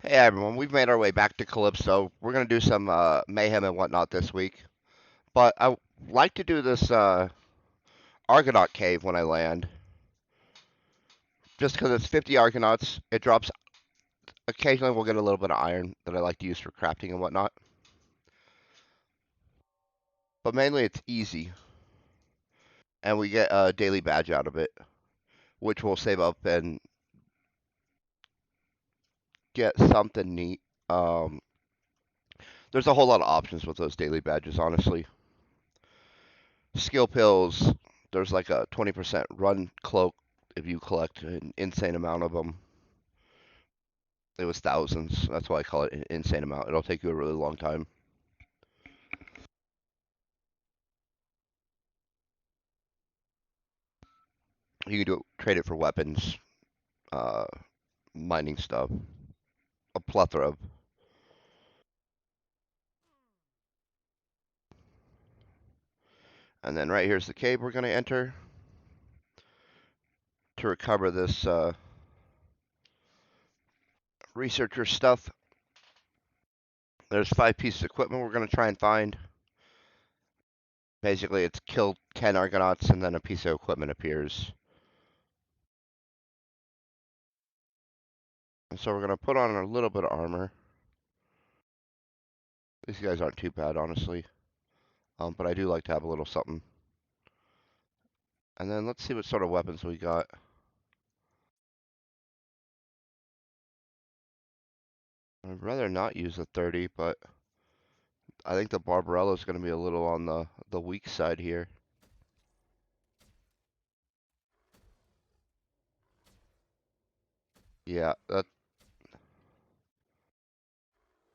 Hey everyone, we've made our way back to Calypso. We're gonna do some mayhem and whatnot this week, but I like to do this Argonaut Cave when I land, just because it's 50 Argonauts. It drops. Occasionally, we'll get a little bit of iron that I like to use for crafting and whatnot, but mainly it's easy, and we get a daily badge out of it, which we'll save up and get something neat. Um, there's a whole lot of options with those daily badges, honestly. Skill pills. There's like a 20% run cloak if you collect an insane amount of them. It was thousands. That's why I call it an insane amount. It'll take you a really long time. You can trade it for weapons, uh, mining stuff, a plethora of. And then right here's the cave we're going to enter to recover this researcher stuff. There's 5 pieces of equipment we're going to try and find. Basically, it's kill 10 Argonauts and then a piece of equipment appears. And so we're going to put on a little bit of armor. These guys aren't too bad, honestly. But I do like to have a little something. And then let's see what sort of weapons we got. I'd rather not use the 30, but I think the Barbarella is going to be a little on the weak side here. Yeah,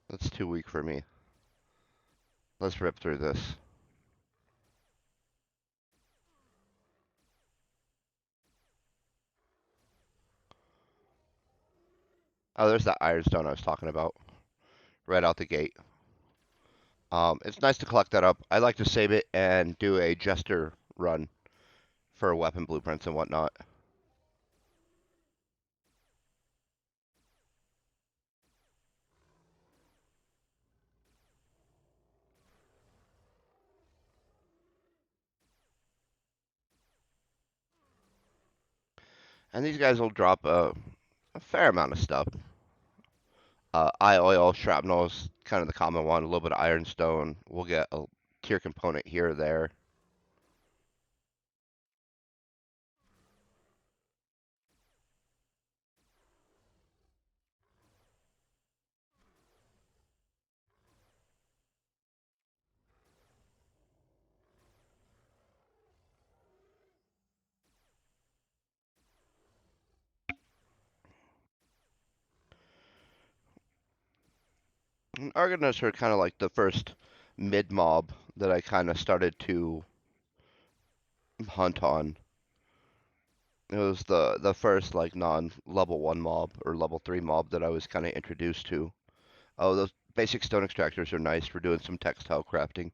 that's too weak for me. Let's rip through this. Oh, there's that ironstone I was talking about, right out the gate. It's nice to collect that up. I like to save it and do a jester run for weapon blueprints and whatnot. And these guys will drop a fair amount of stuff. Eye oil, shrapnel is kind of the common one. A little bit of ironstone. We'll get a tier component here or there. And Argonauts are kind of like the first mid mob that I kind of started to hunt on. It was the first like non level 1 mob or level 3 mob that I was kind of introduced to. Oh, those basic stone extractors are nice for doing some textile crafting.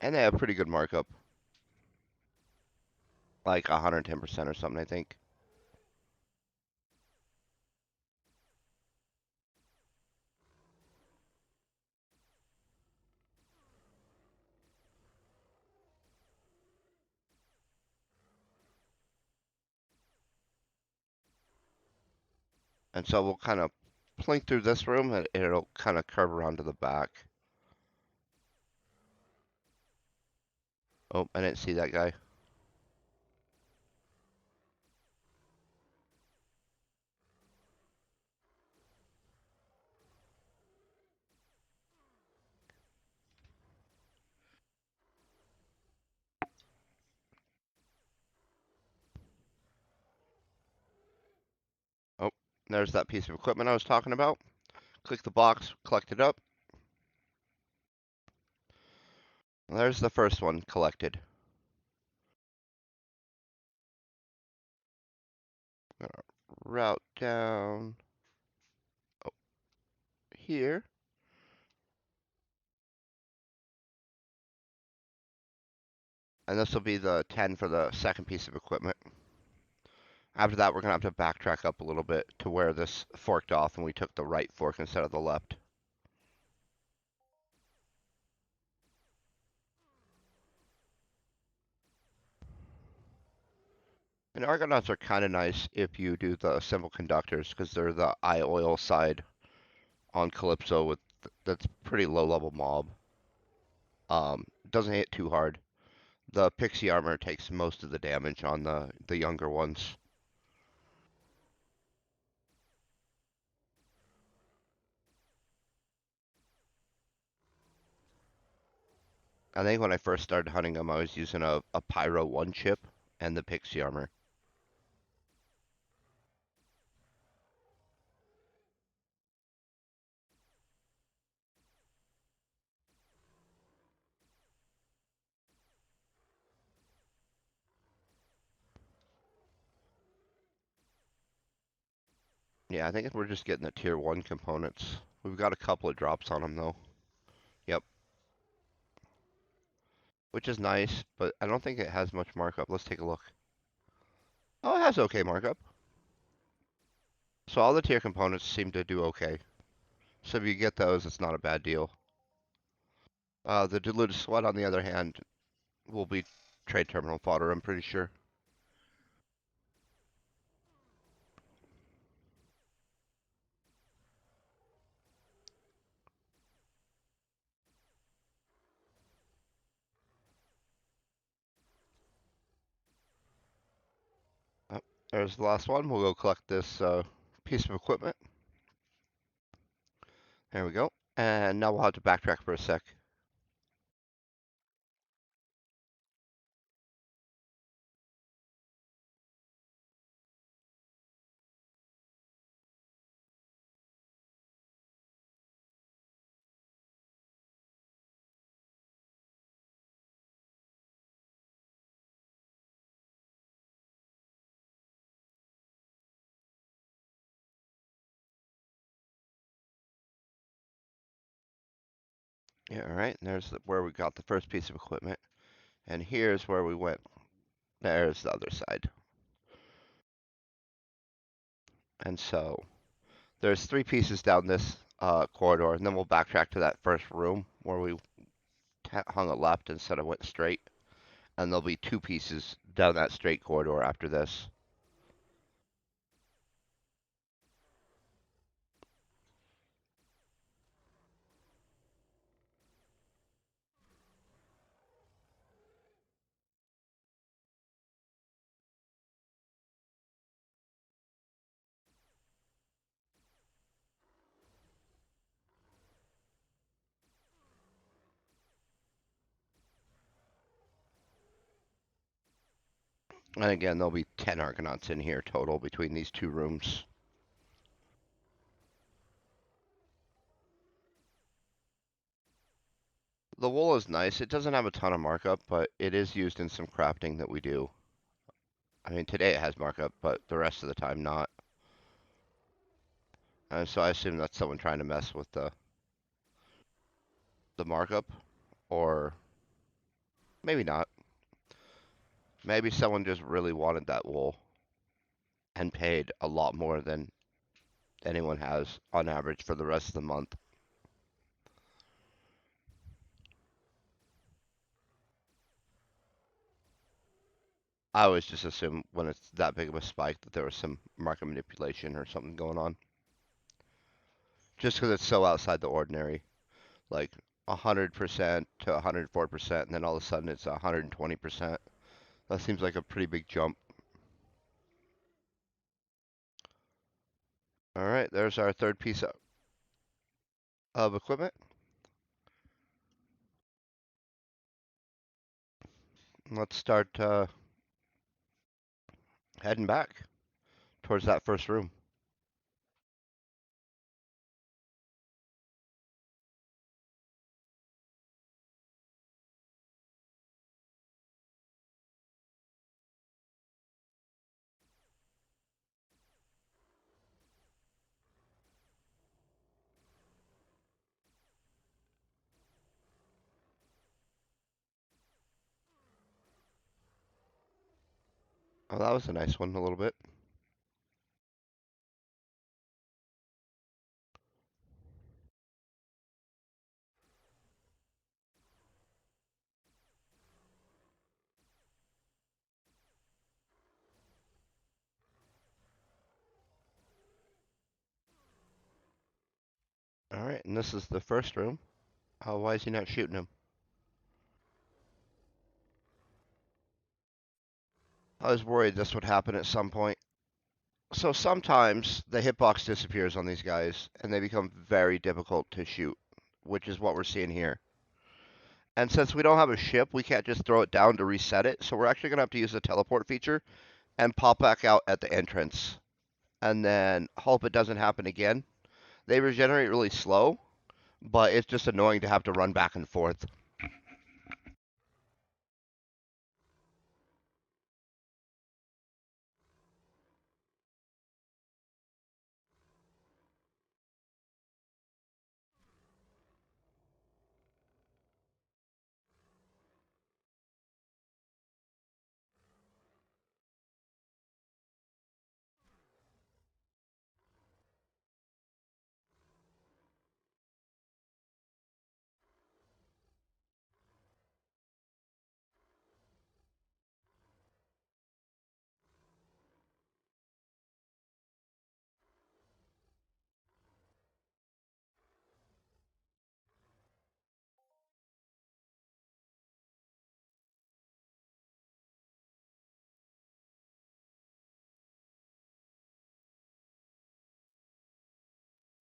And they have pretty good markup, like 110% or something, I think. And so we'll kind of plink through this room and it'll kind of curve around to the back. Oh, I didn't see that guy. Oh, there's that piece of equipment I was talking about. Click the box, collect it up. There's the first one collected. Route down here. And this will be the 10 for the second piece of equipment. After that, we're going to have to backtrack up a little bit to where this forked off and we took the right fork instead of the left. And Argonauts are kind of nice if you do the simple conductors because they're the eye oil side on Calypso with that's pretty low level mob. Doesn't hit too hard. The pixie armor takes most of the damage on the younger ones. I think when I first started hunting them, I was using a Pyro 1 chip and the pixie armor. Yeah, I think we're just getting the tier 1 components. We've got a couple of drops on them though. Yep. Which is nice, but I don't think it has much markup. Let's take a look. Oh, it has okay markup. So all the tier components seem to do okay. So if you get those, it's not a bad deal. The diluted sweat, on the other hand, will be trade terminal fodder, I'm pretty sure. Oh, there's the last one. We'll go collect this piece of equipment. There we go. And now we'll have to backtrack for a sec. Yeah, all right. And there's where we got the first piece of equipment. And here's where we went. There's the other side. And so there's three pieces down this corridor, and then we'll backtrack to that first room where we hung a left instead of went straight. And there'll be two pieces down that straight corridor after this. And again, there'll be 10 Argonauts in here total between these two rooms. The wool is nice. It doesn't have a ton of markup, but it is used in some crafting that we do. I mean, today it has markup, but the rest of the time not. And so I assume that's someone trying to mess with the markup, or maybe not. Maybe someone just really wanted that wool and paid a lot more than anyone has on average for the rest of the month. I always just assume when it's that big of a spike that there was some market manipulation or something going on. Just because it's so outside the ordinary. Like 100% to 104%, and then all of a sudden it's 120%. That seems like a pretty big jump. All right, there's our third piece of equipment. Let's start heading back towards that first room. Oh, that was a nice one, a little bit. Alright, and this is the first room. Oh, why is he not shooting him? I was worried this would happen at some point. So sometimes the hitbox disappears on these guys, and they become very difficult to shoot, which is what we're seeing here. And since we don't have a ship, we can't just throw it down to reset it, so we're actually going to have to use the teleport feature and pop back out at the entrance, and then hope it doesn't happen again. They regenerate really slow, but it's just annoying to have to run back and forth.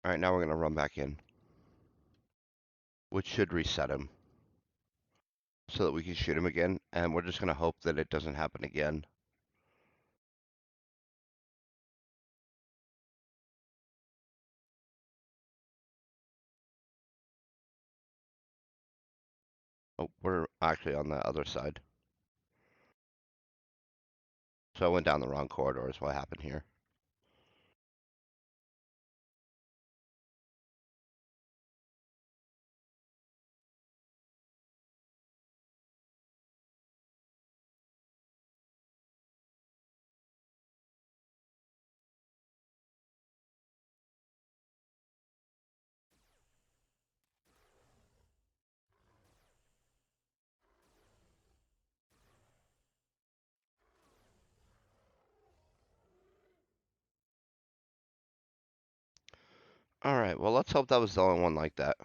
Alright, now we're going to run back in, which should reset him so that we can shoot him again, and we're just going to hope that it doesn't happen again. Oh, we're actually on the other side. So I went down the wrong corridor is what happened here. Alright, well let's hope that was the only one like that.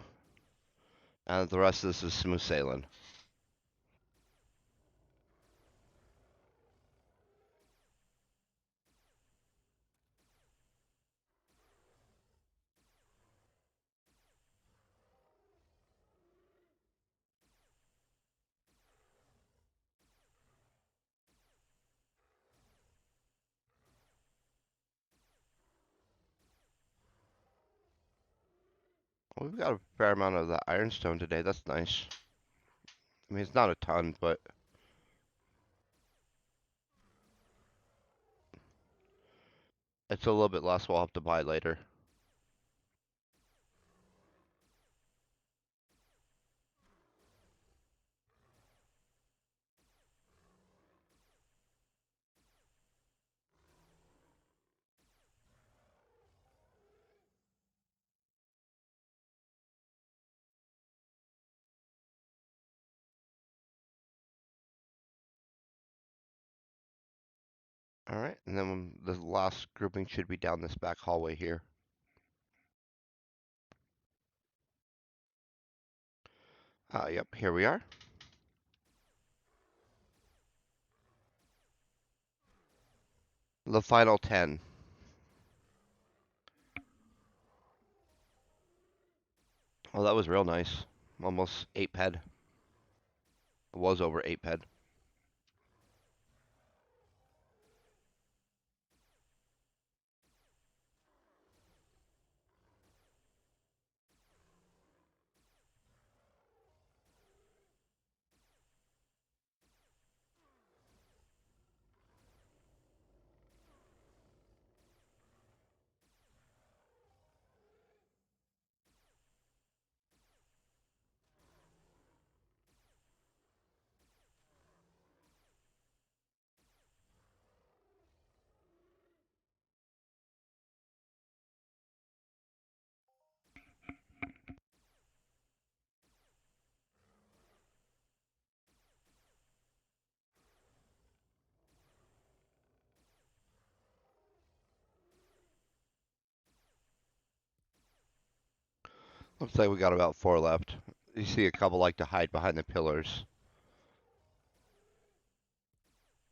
And the rest of this is smooth sailing. Well, we've got a fair amount of the ironstone today, that's nice. I mean, it's not a ton, but it's a little bit less we'll have to buy later. Alright, and then the last grouping should be down this back hallway here. Yep, here we are. The final 10. Oh, that was real nice. Almost 8 ped. It was over 8 ped. Looks like we got about 4 left. You see a couple like to hide behind the pillars.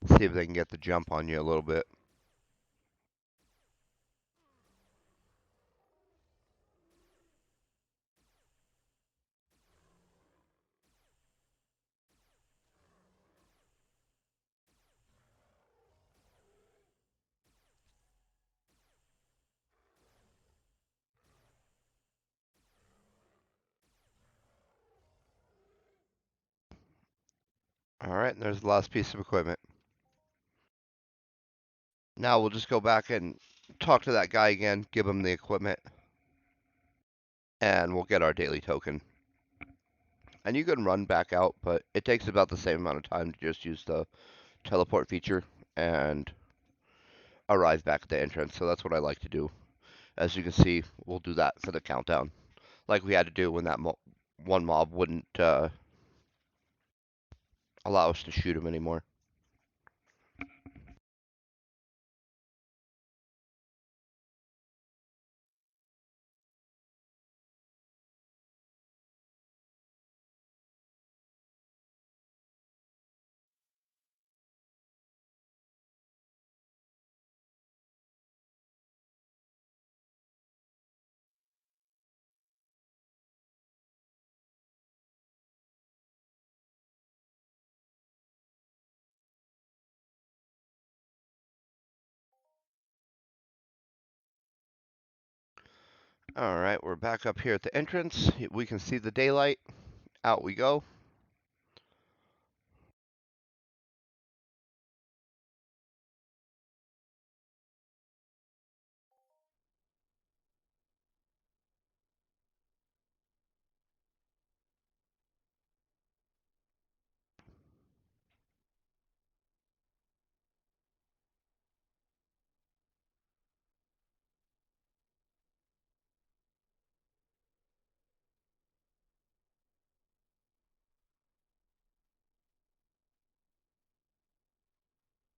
See if they can get the jump on you a little bit. Alright, there's the last piece of equipment. Now we'll just go back and talk to that guy again, give him the equipment, and we'll get our daily token. And you can run back out, but it takes about the same amount of time to just use the teleport feature and arrive back at the entrance. So that's what I like to do. As you can see, we'll do that for the countdown, like we had to do when that one mob wouldn't allow us to shoot him anymore. Alright, we're back up here at the entrance. We can see the daylight. Out we go.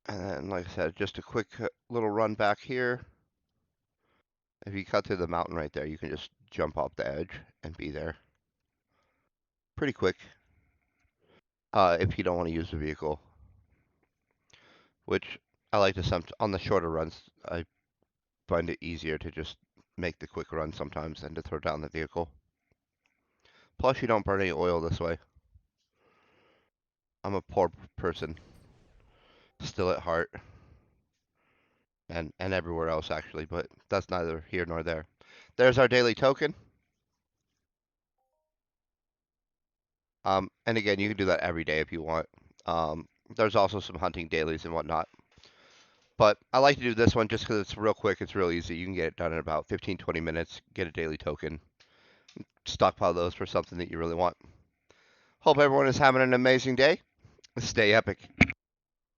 And then, like I said, just a quick little run back here. If you cut through the mountain right there, you can just jump off the edge and be there. Pretty quick. If you don't want to use the vehicle. Which I like to on the shorter runs, I find it easier to just make the quick run sometimes than to throw down the vehicle. Plus, you don't burn any oil this way. I'm a poor person, still at heart, and everywhere else actually, but that's neither here nor there. There's our daily token. And again, you can do that every day if you want. There's also some hunting dailies and whatnot. But I like to do this one just because it's real quick. It's real easy. You can get it done in about 15, 20 minutes, get a daily token, stockpile those for something that you really want. Hope everyone is having an amazing day. Stay epic.